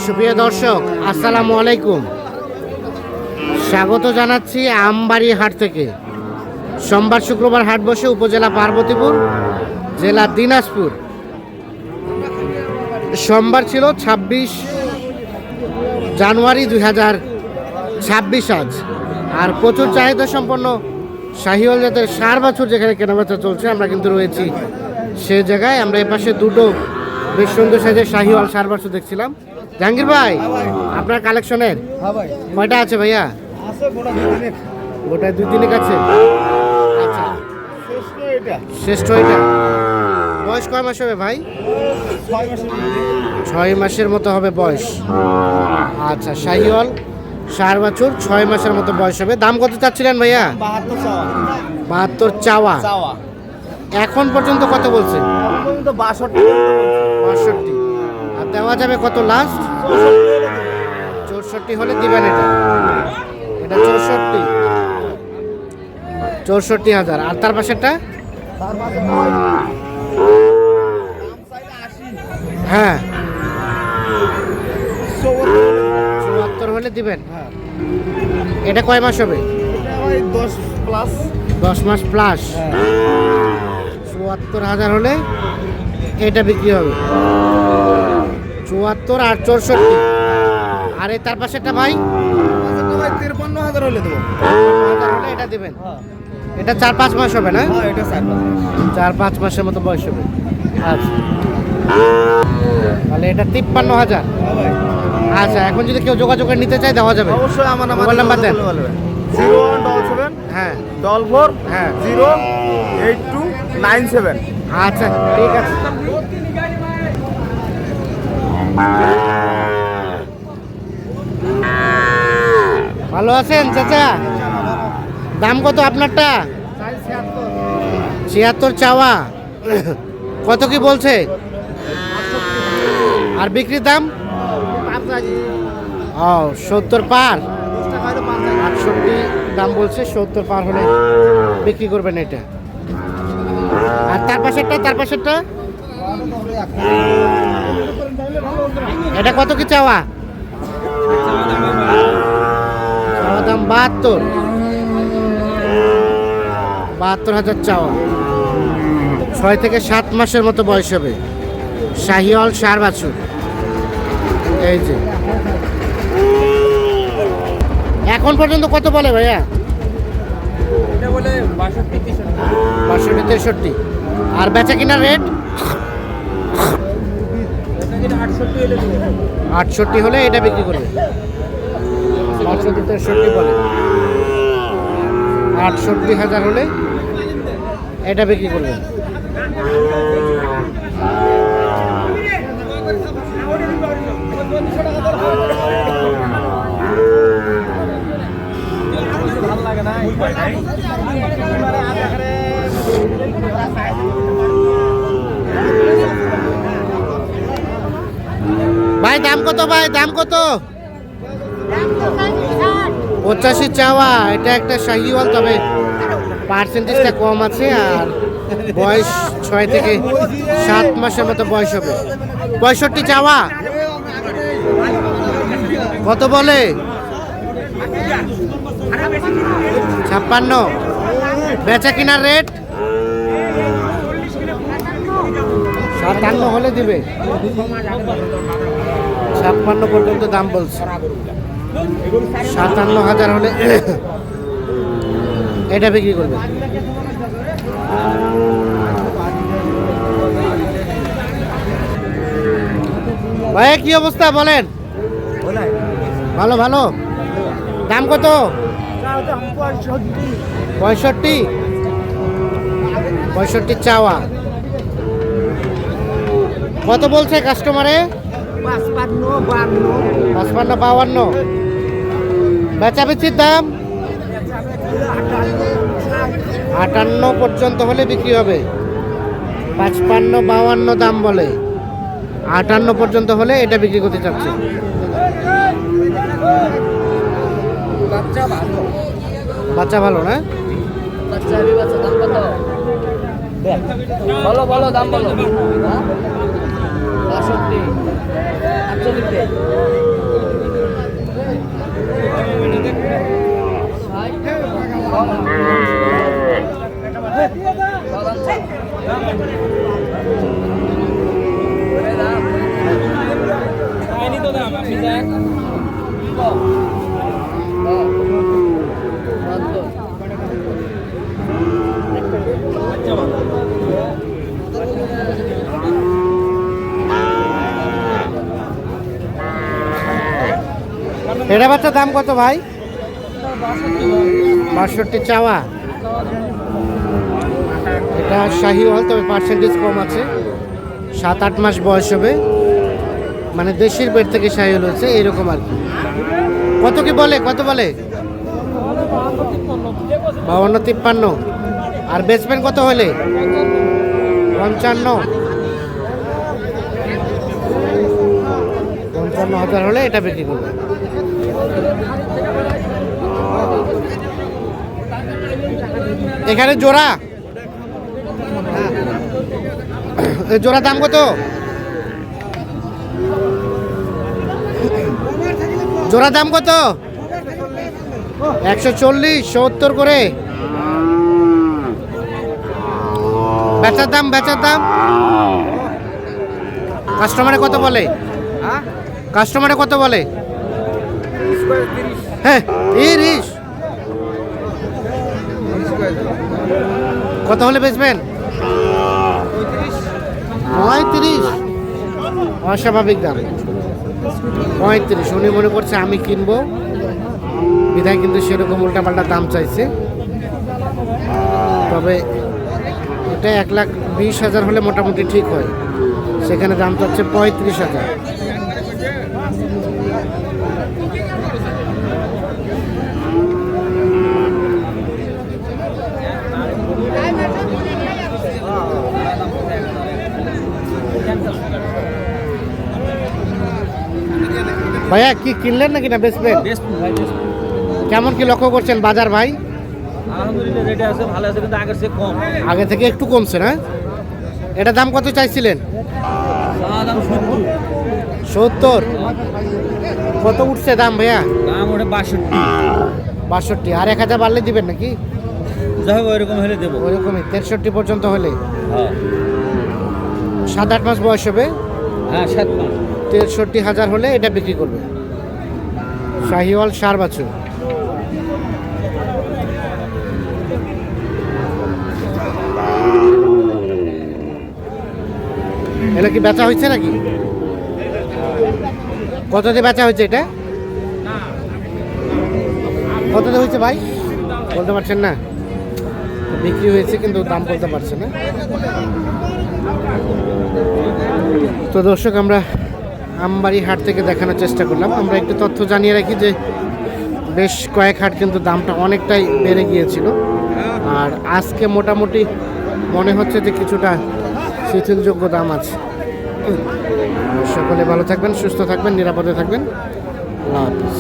সুপ্রিয় দর্শক, আসসালামু আলাইকুম। স্বাগত জানাচ্ছি আমবাড়ি হাট থেকে। সোমবার শুক্রবার হাট বসে উপজেলা পার্বতীপুর, জেলা দিনাজপুর। সোমবার ছিল ২৬ জানুয়ারি ২০২৬ আজ। আর প্রচুর চাহিদা সম্পন্ন শাহিওয়াল জাতের ষাঁড় বাছুর যেখানে কেনাবেচা চলছে, আমরা কিন্তু রয়েছি সে জায়গায়। আমরা এপাশে দুটো বেশ সুন্দর সাইজের শাহিওয়াল ষাঁড় বাছুর দেখছিলাম। জাহাঙ্গীর ভাই, আপনার কালেকশনের কয়টা আছে ভাইয়া? গোটায় ২-৩ আছে। আচ্ছা, শ্রেষ্ঠ এটা বয়স কয় মাস হবে ভাই? ৬ মাসের মতো হবে বয়স। আচ্ছা, শাহিওয়াল ষাঁড় বাছুর ৬ মাসের মতো বয়স হবে। দাম কত চাচ্ছিলেন ভাইয়া? ৭২ চাওয়া। এখন পর্যন্ত কত বলছে? ৬২। আর দেওয়া যাবে কত লাস্ট? ৬৪ হলে দিবেন। এটা ৬৪,০০০। আর তার পাশেরটা? হ্যাঁ, ৭৪ হলে দিবেন। এটা কয় মাস হবে? 10 মাস প্লাস। ৭৪,০০০ হলে এটা বিক্রি হবে। ৭৪ আর ৬৪। আর এই তার পাশেরটা ভাই? ৫৩,০০০ হলে দেবো। ৫৩,০০০ হলে এটা দিবেন। এটা ৪-৫ মাস হবে না? এটা ৪-৫ মাসের মতো বয়স হবে। আচ্ছা, তাহলে এটা ৫৩,০০০। আচ্ছা, এখন যদি কেউ যোগাযোগ নিতে চায় দেওয়া যাবে? অবশ্যই আমার মোবাইল নাম্বার দেন। 0177 হ্যাঁ 44 হ্যাঁ 08297। আচ্ছা, ঠিক আছে। ভালো আছেন চাচা? দাম কত আপনারটা? ৭৬ চাওয়া। কত কি বলছে? আর বিক্রির দাম? ৭০ পার। ৬৮ দাম বলছে। ৭০ পার হলে বিক্রি করবেন এটা। আর তার পাশেরটা? এটা কত কি চাওয়া? দাম ৭২,০০০ চাওয়া। ৬ থেকে ৭ মাসের মতো বয়স হবে। শাহিওয়াল ষাঁড় বাছুর। এই যে এখন পর্যন্ত কত বলে ভাইয়া? এটা বলে ৬২-৬৩। আর বেচা কিনার রেট? ৬৮ হলে এটা বিক্রি করবে। ৬২-৬৩ বলে। ৬৮,০০০ হলে এটা বিক্রি করবে। ভাই দাম কত? ৮৫ চাওয়া। এটা একটা শাহিওয়াল, তবে পার্সেন্টেজটা কম আছে। আর বয়স ৬ থেকে ৭ মাসের মতো বয়স হবে। ৬৫ চাওয়া। কত বলে? ৫৬। বেচা কিনার রেট? ৫৭ হলে দিবে। ৫৬ পর্যন্ত দাম বলছে। ৫৭,০০০ হলে এটা বিক্রি করবে। ভাই কি অবস্থা বলেন? ভালো। দাম কত? ৬৫ চাওয়া। কত বলছে কাস্টমারে? ৫৫-৫২। বেচাবেচির দাম ৫৮ পর্যন্ত হলে বিক্রি হবে। ৫৫-৫২ দাম বলে। ৫৮ পর্যন্ত হলে এটা বিক্রি করতে চাচ্ছে। বাচ্চা ভালো না? বলো দাম বলো। ৬ এটা বাচ্চার দাম কত ভাই? 62 চাওয়া। এটা শাহিওয়াল, তবে পার্সেন্টেজ কম আছে। 7-8 মাস বয়স হবে, মানে দেশের পেট থেকে শাহিওয়াল হচ্ছে এরকম আর কি। কত কি বলে, কত বলে? 52-53। আর বেচবেন কত হলে? 55,000 হলে এটা বিক্রি করবে। এখানে জোড়া, জোড়া দাম কত? জোড়া দাম কত? 140, 70 করে। বেচার দাম, বেচার দাম কাস্টমারে কত বলে? কাস্টমারে কত বলে? হ্যাঁ, 30। কত হলে বেচবেন? 35। অস্বাভাবিক দাম 35। উনি মনে করছে আমি কিনবো, বিধায় কিন্তু সেরকম উল্টাপাল্টা দাম চাইছে। তবে এটা 1,20,000 হলে মোটামুটি ঠিক হয়, সেখানে দাম চাচ্ছে 35,000। ভাইয়া কি কিনলেন নাকি না বেচবেন? কেমন কি লক্ষ্য করছেন বাজার ভাই? আলহামদুলিল্লাহ রেটে আছে, ভালো আছে, কিন্তু আগের চেয়ে কম। আগে থেকে একটু কমছে না? এটা দাম কত চাইছিলেন? দাম 70। কত উঠছে দাম ভাইয়া? দাম ওটা 62। আর 1,000 বাড়লে দিবেন নাকি? যাই হোক ওইরকম হলে দেবো। ওইরকমই 63 পর্যন্ত হলে। হ্যাঁ 7-8 মাস বয়স হবে। হ্যাঁ 7 মাস। 63,000 হলে এটা বিক্রি করবে। শাহিওয়াল সার বাছুর। এটা কি বেচা হয়েছে নাকি? কততে বেচা হয়েছে এটা? কততে হয়েছে ভাই বলতে পারছেন না? বিক্রি হয়েছে কিন্তু দাম বলতে পারছে না। তো দর্শক, আমরা আমবাড়ি হাট থেকে দেখানোর চেষ্টা করলাম। আমরা একটু তথ্য জানিয়ে রাখি যে বেশ কয়েক হাট কিন্তু দামটা অনেকটাই বেড়ে গিয়েছিল, আর আজকে মোটামুটি মনে হচ্ছে যে কিছুটা শিথিলযোগ্য দাম আছে। সকলে ভালো থাকবেন, সুস্থ থাকবেন, নিরাপদে থাকবেন। আল্লাহ হাফিজ।